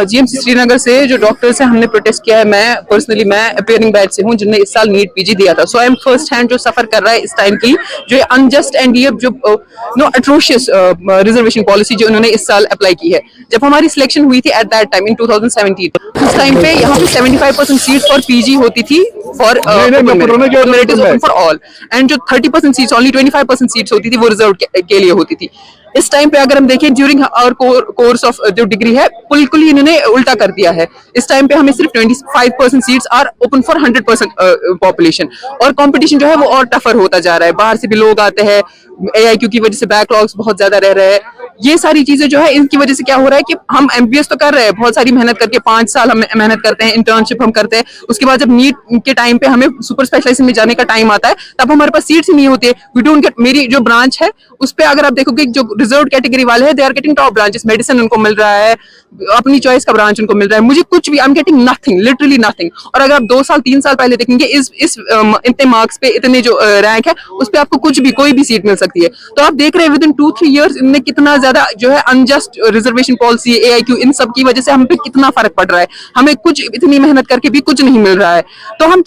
GMC Srinagar से जो doctors हैं हमने प्रोटेस्ट किया है। मैं अपीयरिंग बैच से हूँ जिनने इस साल नीट पीजी दिया था। सो आई एम फर्स्ट हैंड जो सफर कर रहा है इस टाइम की, जो अनजस्ट एंड ये जो अट्रोशियस रिजर्वेशन पॉलिसी जो उन्होंने इस साल अप्लाई की है। जब हमारी सिलेक्शन हुई थी एट दैट टाइम इन 2017, उस टाइम पे यहाँ पे 75% सीट्स फॉर पीजी होती थी फॉर फॉर ऑल, एंड जो 30% सीट्स, ओनली 25% सीट्स होती थी वो रिजर्व के लिए होती थी। इस टाइम पे अगर हम देखें ड्यूरिंग आवर कोर्स ऑफ जो डिग्री है, बिल्कुल ही इन्होंने उल्टा कर दिया है। इस टाइम पे हमें सिर्फ 25% seats are open for 100% population, और कंपटीशन जो है वो और टफर होता जा रहा है। बाहर से भी लोग आते हैं, AIQ की वजह से बैकलॉग्स बहुत ज्यादा रह रहे हैं। ये सारी चीजें जो है इनकी वजह से क्या हो रहा है कि हम MBBS तो कर रहे हैं, बहुत सारी मेहनत करके 5 साल हम मेहनत करते हैं, इंटर्नशिप हम करते हैं। उसके बाद जब नीट के टाइम पे हमें सुपर स्पेशलाइजेशन में जाने का टाइम आता है, तब हमारे पास सीट्स ही नहीं होती है। We don't get. मेरी जो ब्रांच है उस पे अगर आप देखोगे जो रिजर्व कैटेगरी वाले हैं, they are getting top branches, medicine उनको मिल रहा है, अपनी चॉइस का ब्रांच उनको मिल रहा है। मुझे कुछ भी, I am getting nothing, literally nothing. और अगर आप 2 साल 3 साल पहले देखेंगे, इस इतने मार्क्स पे इतने जो रैंक है उस पे आपको कुछ भी कोई भी सीट मिल सकती है। तो आप देख रहे हैं विद इन 2-3 ईयर्स इनमें कितना ज्यादा जो है अनजस्ट रिजर्वेशन पॉलिसी, AIQ, इन सब की वजह से हम पे कितना फर्क पड़ रहा है। हमें कुछ इतनी मेहनत करके भी कुछ नहीं मिल रहा है। तो हम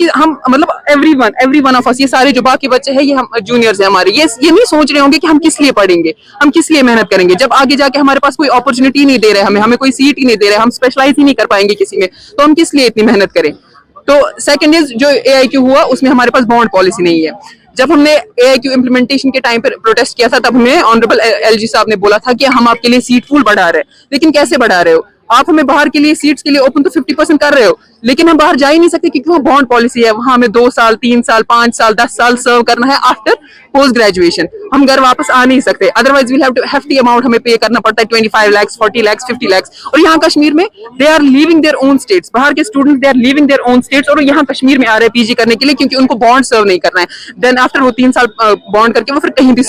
मतलब एवरी वन ऑफ अस, ये सारे जो बाकी बच्चे हैं, ये हम जूनियर्स हैं हमारे, ये नहीं सोच रहे होंगे कि हम किस लिए पढ़ेंगे, हम किस लिए मेहनत करेंगे, जब आगे जाके हमारे पास कोई अपॉर्चुनिटी नहीं दे रहे, हमें कोई सीट ही नहीं दे रहे, हम स्पेशलाइज ही नहीं कर पाएंगे किसी में, तो हम किस लिए इतनी मेहनत करें। तो सेकंड इज जो AIQ हुआ उसमें हमारे पास बॉन्ड पॉलिसी नहीं है। जब हमने AIQ इम्प्लीमेंटेशन के टाइम पर प्रोटेस्ट किया था, तब हमें ऑनरेबल LG साहब ने बोला था कि हम आपके लिए सीट पूल बढ़ा रहे हैं। लेकिन कैसे बढ़ा रहे हो आप? हमें बाहर के लिए सीट्स के लिए ओपन तो 50% कर रहे हो, लेकिन हम बाहर जा ही नहीं सकते क्योंकि वो बॉन्ड पॉलिसी है। वहां हमें 2 साल 3 साल 5 साल 10 साल सर्व करना है आफ्टर पोस्ट ग्रेजुएशन। हम घर वापस आ नहीं सकते, otherwise we'll have to hefty amount हमें पे करना पड़ता है, 25 लाख 40 लाख 50 लाख। और यहाँ कश्मीर में they are leaving their own states, बाहर के students they are leaving their own states, और यहाँ कश्मीर में आ रहे हैं पीजी करने के लिए क्योंकि उनको बॉन्ड सर्व नहीं करना है। देन आफ्टर वो 3 साल बॉन्ड करके वो फिर कहीं भी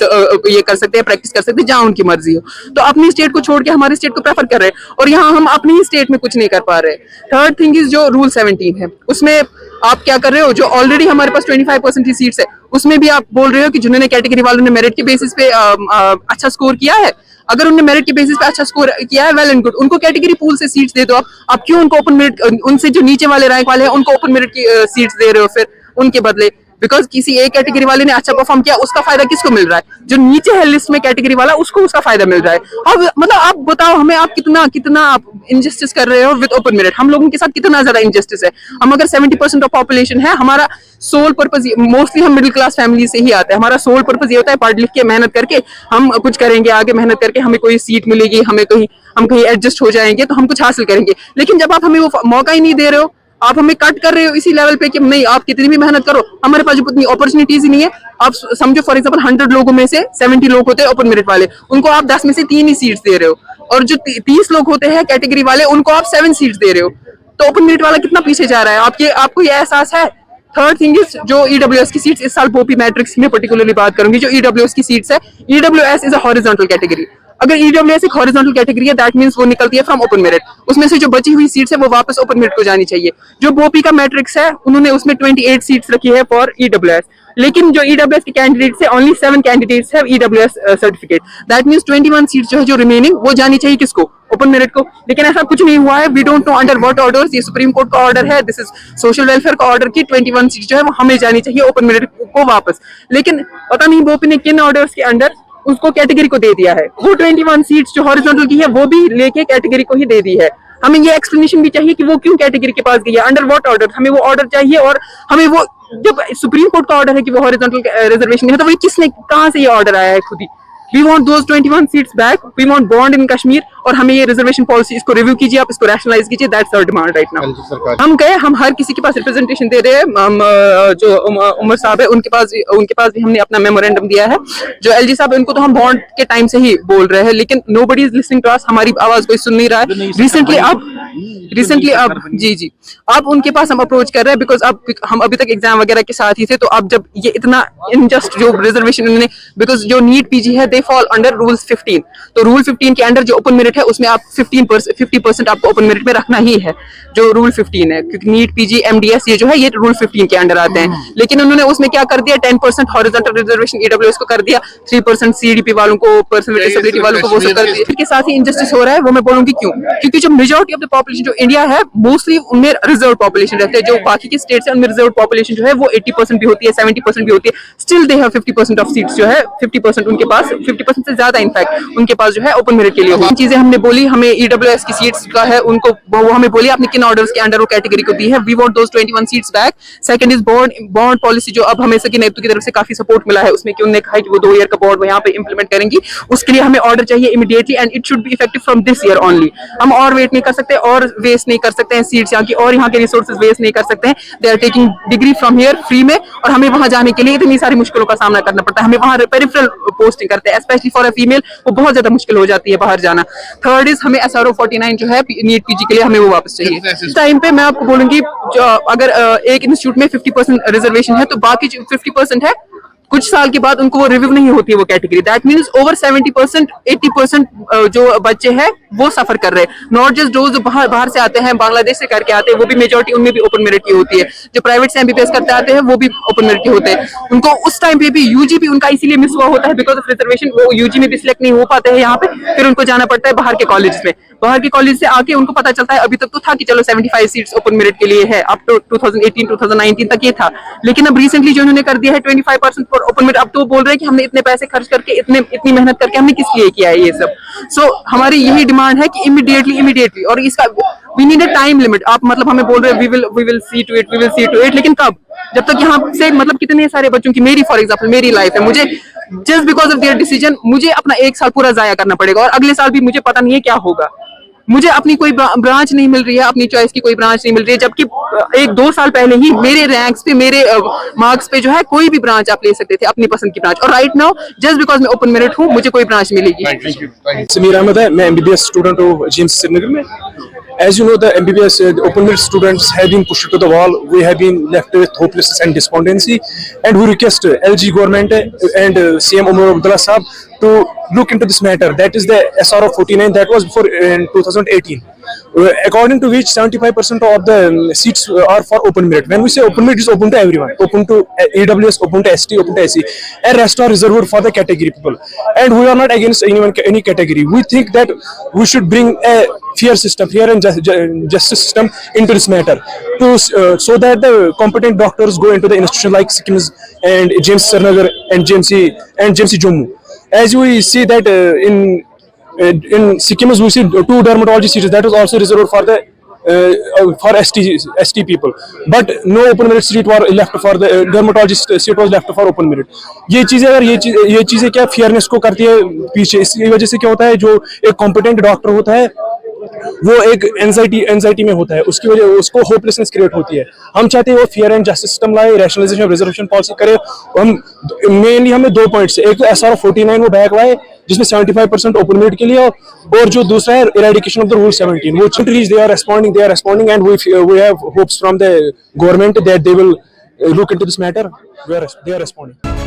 ये कर सकते हैं, प्रैक्टिस कर सकते हैं, जहाँ उनकी मर्जी हो। तो अपनी स्टेट को छोड़ के हमारी स्टेट को प्रेफर कर रहे हैं, और यहाँ हम अपनी ही स्टेट में कुछ नहीं कर पा रहे। थर्ड थिंग इज जो रूल 17 है, उसमें आप क्या कर रहे हो, जो ऑलरेडी हमारे पास 25% की सीट्स है, उसमें भी आप बोल रहे हो कि जिन्होंने कैटेगरी वालों ने मेरिट के बेसिस पे अच्छा स्कोर किया है, अगर उन्होंने मेरिट के बेसिस पे अच्छा स्कोर किया है, वेल एंड गुड, उनको कैटेगरी पूल से सीट्स दे दो। आप क्यों उनको ओपन मेरिट, उनसे जो नीचे वाले रैंक वाले हैं उनको ओपन मेरिट की सीट्स दे रहे हो फिर उनके बदले? बिकॉज किसी एक कैटेगरी वाले ने अच्छा परफॉर्म किया, उसका फायदा किसको मिल रहा है? जो नीचे है लिस्ट में कैटेगरी वाला, उसको उसका फायदा मिल रहा है। अब मतलब आप बताओ हमें, आप कितना आप इनजस्टिस कर रहे हो विद ओपन मेरिट। हम लोगों के साथ कितना ज्यादा इनजस्टिस है। हम अगर 70% ऑफ पॉपुलेशन है, हमारा सोल पर्पज, मोस्टली हम मिडिल क्लास फैमिली से ही आते हैं, हमारा सोल पर्पज ये होता है पढ़ लिख के मेहनत करके हम कुछ करेंगे, आगे मेहनत करके हमें कोई सीट मिलेगी, हम कहीं एडजस्ट हो जाएंगे तो हम कुछ हासिल करेंगे। लेकिन जब आप हमें वो मौका ही नहीं दे रहे हो, आप हमें कट कर रहे हो इसी लेवल पे कि नहीं, आप कितनी भी मेहनत करो, हमारे पास उतनी अपॉर्चुनिटीज ही नहीं है। आप समझो फॉर एग्जांपल 100 लोगों में से 70 लोग होते हैं ओपन मेरिट वाले, उनको आप 10 में से 3 ही सीट्स दे रहे हो, और जो 30 लोग होते हैं कैटेगरी वाले, उनको आप 7 सीट्स दे रहे हो। तो ओपन मेरिट वाला कितना पीछे जा रहा है, आपको ये एहसास है? थर्ड थिंग इज जो EWS की सीट्स, इस साल बोपी मैट्रिक्स में पर्टिकुलरली बात करूंगी, जो EWS की सीट्स है, EWS is a horizontal category. अगर EWS एक हॉरिजॉन्टल कैटेगरी है, दैट मींस वो निकलती है फ्रॉम ओपन मेरिट। उसमें से जो बची हुई सीट्स है वो वापस ओपन मेरिट को जानी चाहिए। जो बोपी का मैट्रिक्स है, उन्होंने उसमें 28 सीट्स रखी है फॉर EWS, लेकिन जो EWS के कैंडिडेट्स है, only 7 candidates have EWS certificate. That means 21 seats जो है जो रिमेनिंग, वो जानी चाहिए किसको? ओपन मेरिट को। लेकिन ऐसा कुछ नहीं हुआ है। We don't know under what orders, ये सुप्रीम कोर्ट का ऑर्डर है, दिस इज सोशल वेलफेयर का ऑर्डर की 21 सीट जो है वो हमें जानी चाहिए ओपन मेरिट को वापस। लेकिन पता नहीं बोपी ने किन ऑर्डर्स के अंडर उसको कैटेगरी को दे दिया है। वो 21 सीट्स जो हॉरिजॉन्टल की है वो भी लेके कैटेगरी को ही दे दी है। हमें ये एक्सप्लेनेशन भी चाहिए कि वो क्यों कैटेगरी के पास गई है, अंडर व्हाट ऑर्डर। हमें वो ऑर्डर चाहिए, और हमें वो, जब सुप्रीम कोर्ट का ऑर्डर है कि वो हॉरिजॉन्टल रिजर्वेशन है, तो वो किसने, कहां से ये ऑर्डर आया है? खुद ही। We want those 21 seats back. We want bond in Kashmir. और हमें ये रिजर्वेशन पॉलिसी, इसको रिव्यू कीजिए, आप इसको रैशनलाइज कीजिए। That's our demand right now. हम गए, हम हर किसी के पास रिप्रेजेंटेशन दे रहे हैं। जो उमर साहब है उनके पास भी हमने अपना मेमोरेंडम दिया है। जो LG साहब है उनको तो हम बॉन्ड के टाइम से ही बोल रहे हैं, लेकिन nobody is listening to us. हमारी आवाज कोई सुन नहीं रहा है। रिसेंटली अब जी अब उनके पास हम अप्रोच कर रहे हैं, बिकॉज अब हम अभी तक एग्जाम वगैरह के साथ ही थे। तो अब जब ये इतना इनजस्ट जो रिजर्वेशन उन्होंने, बिकॉज जो नीट पीजी है दे फॉल अंडर रूल्स 15, तो रूल 15 के अंडर जो ओपन मेरिट मेरिट है उसमें आप 50% आपको ओपन मेरिट में रखना ही है, जो रूल 15 है, क्योंकि नीट पीजी एमडीएस ये जो है ये रूल 15 के अंडर आते हैं। लेकिन उन्होंने उसमें क्या कर दिया, 10% हॉरिजॉन्टल रिजर्वेशन ईडब्ल्यूएस को कर दिया, 3% सीडीपी वालों को, पर्सन विद डिसेबिलिटी वालों को वो सब कर दिया। इसके साथ ही इनजस्टिस हो रहा है, वो मैं बोलूंगी क्यों, क्योंकि जो मेजॉरिटी ऑफ द पॉपुलेशन जो इंडिया है मोस्टली उनमें रिजर्व पॉपुलेशन रहते हैं। जो बाकी के स्टेट्स है उनमें रिजर्व पॉपुलेशन जो है वो 80% भी होती है, 70% भी होती है, still they have 50% of seats जो है 50% उनके पास, 50% से ज्यादा इनफैक्ट उनके पास जो है ओपन मेरिट के लिए हुई चीजें हमने बोली। हमें ईडब्ल्यूएस की सीट्स का है उनको, वो हमें बोली आपने किन ऑर्डर्स के अंडर वो कैटेगरी को दी है, we want those 21 seats back. Second is bond policy, जो अब हमें सकी नेतृत्व की तरफ से काफी सपोर्ट मिला है उसमें, कि उन्होंने कहा कि वो 2 ईयर का बॉन्ड यहाँ पे इंप्लीमेंट करेंगी, उसके लिए हमें ऑर्डर चाहिए immediately and it should be effective from this year only. हम और वेट नहीं कर सकते और वेस्ट नहीं कर सकते हैं सीट्स यहाँ की, और यहाँ के रिसोर्सेज वेस्ट नहीं कर सकते हैं। They are taking degree from here free में, और हमें वहां जाने के लिए इतनी सारी मुश्किलों का सामना करना पड़ता है। हमें वहां पेरिफेरल पोस्टिंग करते हैं, स्पेशली फॉर अ फीमेल वो बहुत ज्यादा मुश्किल हो जाती है बाहर जाना। थर्ड इज हमें SRO 49 जो है नीट पीजी के लिए हमें वो वापस चाहिए। इस टाइम पे मैं आपको बोलूंगी अगर एक इंस्टीट्यूट में 50% रिजर्वेशन है तो बाकी जो 50% है कुछ साल के बाद उनको वो रिव्यू नहीं होती है वो कैटेगरी। दैट मींस ओवर 70% 80% जो बच्चे हैं वो सफर कर रहे हैं। नॉट जस्ट जो बाहर से आते हैं, बांग्लादेश से करके आते हैं, वो भी मेजोरिटी उनमें भी ओपन मेरिट की होती है। जो प्राइवेट से एमबीबीएस करते आते हैं वो भी ओपन मेरिट के होते हैं। उनको उस टाइम पे भी यूजी भी उनका इसीलिए मिस हुआ होता है बिकॉज ऑफ रिजर्वेशन, वो यूजी में भी सिलेक्ट नहीं हो पाते हैं यहाँ पे, फिर उनको जाना पड़ता है बाहर के कॉलेज में। बाहर के कॉलेज से आके उनको पता चलता है, अभी तक तो था कि चलो 75 सीट्स ओपन मेरिट के लिए है, अप टू 2018 2019 तक ये था, लेकिन अब रिसेंटली जो उन्होंने कर दिया है 25% फॉर ओपन मेरिट। अब तो वो बोल रहे हैं कि हमने इतने पैसे खर्च करके इतनी मेहनत करके हमने किस लिए किया है ये सब। सो हमारी यही डिमांड है कि इमीडिएटली, और इसका we need a time limit. आप मतलब हमें बोल रहे हैं we will see to it, लेकिन कब? जब तक यहाँ से मतलब कितने सारे बच्चों की, मेरी फॉर एग्जांपल मेरी लाइफ है, मुझे just because of their decision मुझे अपना 1 साल पूरा जाया करना पड़ेगा, और अगले साल भी मुझे पता नहीं है क्या होगा। मुझे अपनी कोई ब्रांच नहीं मिल रही है, अपनी चॉइस की कोई ब्रांच नहीं मिल रही है, जबकि 1-2 साल पहले ही मेरे रैंक्स पे, मेरे मार्क्स पे जो है कोई भी ब्रांच आप ले सकते थे, अपनी पसंद की ब्रांच। और राइट नाउ जस्ट बिकॉज मैं ओपन मेरिट हूँ मुझे कोई ब्रांच मिलेगी। समीर अहमद है, मैं एमबीबीएस स्टूडेंट हूँ जेएमसी श्रीनगर में। As you know, the MBBS open merit students have been pushed to the wall. We have been left with hopelessness and despondency, and we request LG government and CM Umar Abdullah Saab to look into this matter. That is the SRO 49 that was before in 2018. According to which 75% of the seats are for open merit. When we say open merit, is open to everyone, open to AWS, open to ST, open to SC, and rest are reserved for the category people. And we are not against any category. We think that we should bring a fair and justice system into this matter, to so that the competent doctors go into the institution like SIKIMS and JAMES Srinagar and JMC Jammu. As we see that in SIKIMS we see 2 dermatology seats that is also reserved for the for ST people, but no open merit seat were left for the dermatologist seat was left for open merit. ये चीजें अगर ये चीजें क्या fairness को करती है पीछे, इसकी वजह से क्या होता है, जो एक कॉम्पिटेंट डॉक्टर होता है वो एक एंजाइटी में होता है, उसकी वजह उसको होपलेसनेस क्रिएट होती है। हम चाहते हैं वो फेयर एंड जस्टिस सिस्टम लाए, रैशनलाइजेशन ऑफ रिजर्वेशन पॉलिसी करे। हम मेनली हमें 2 पॉइंट्स, एक तो SRO 49 वो बैक लाए जिसमें 75% ओपन मेरिट के लिए, और जो दूसरा है इरेडिकेशन ऑफ द रूल 17, वो countries they are responding and we have hopes from the government that they will look into this matter. They are responding.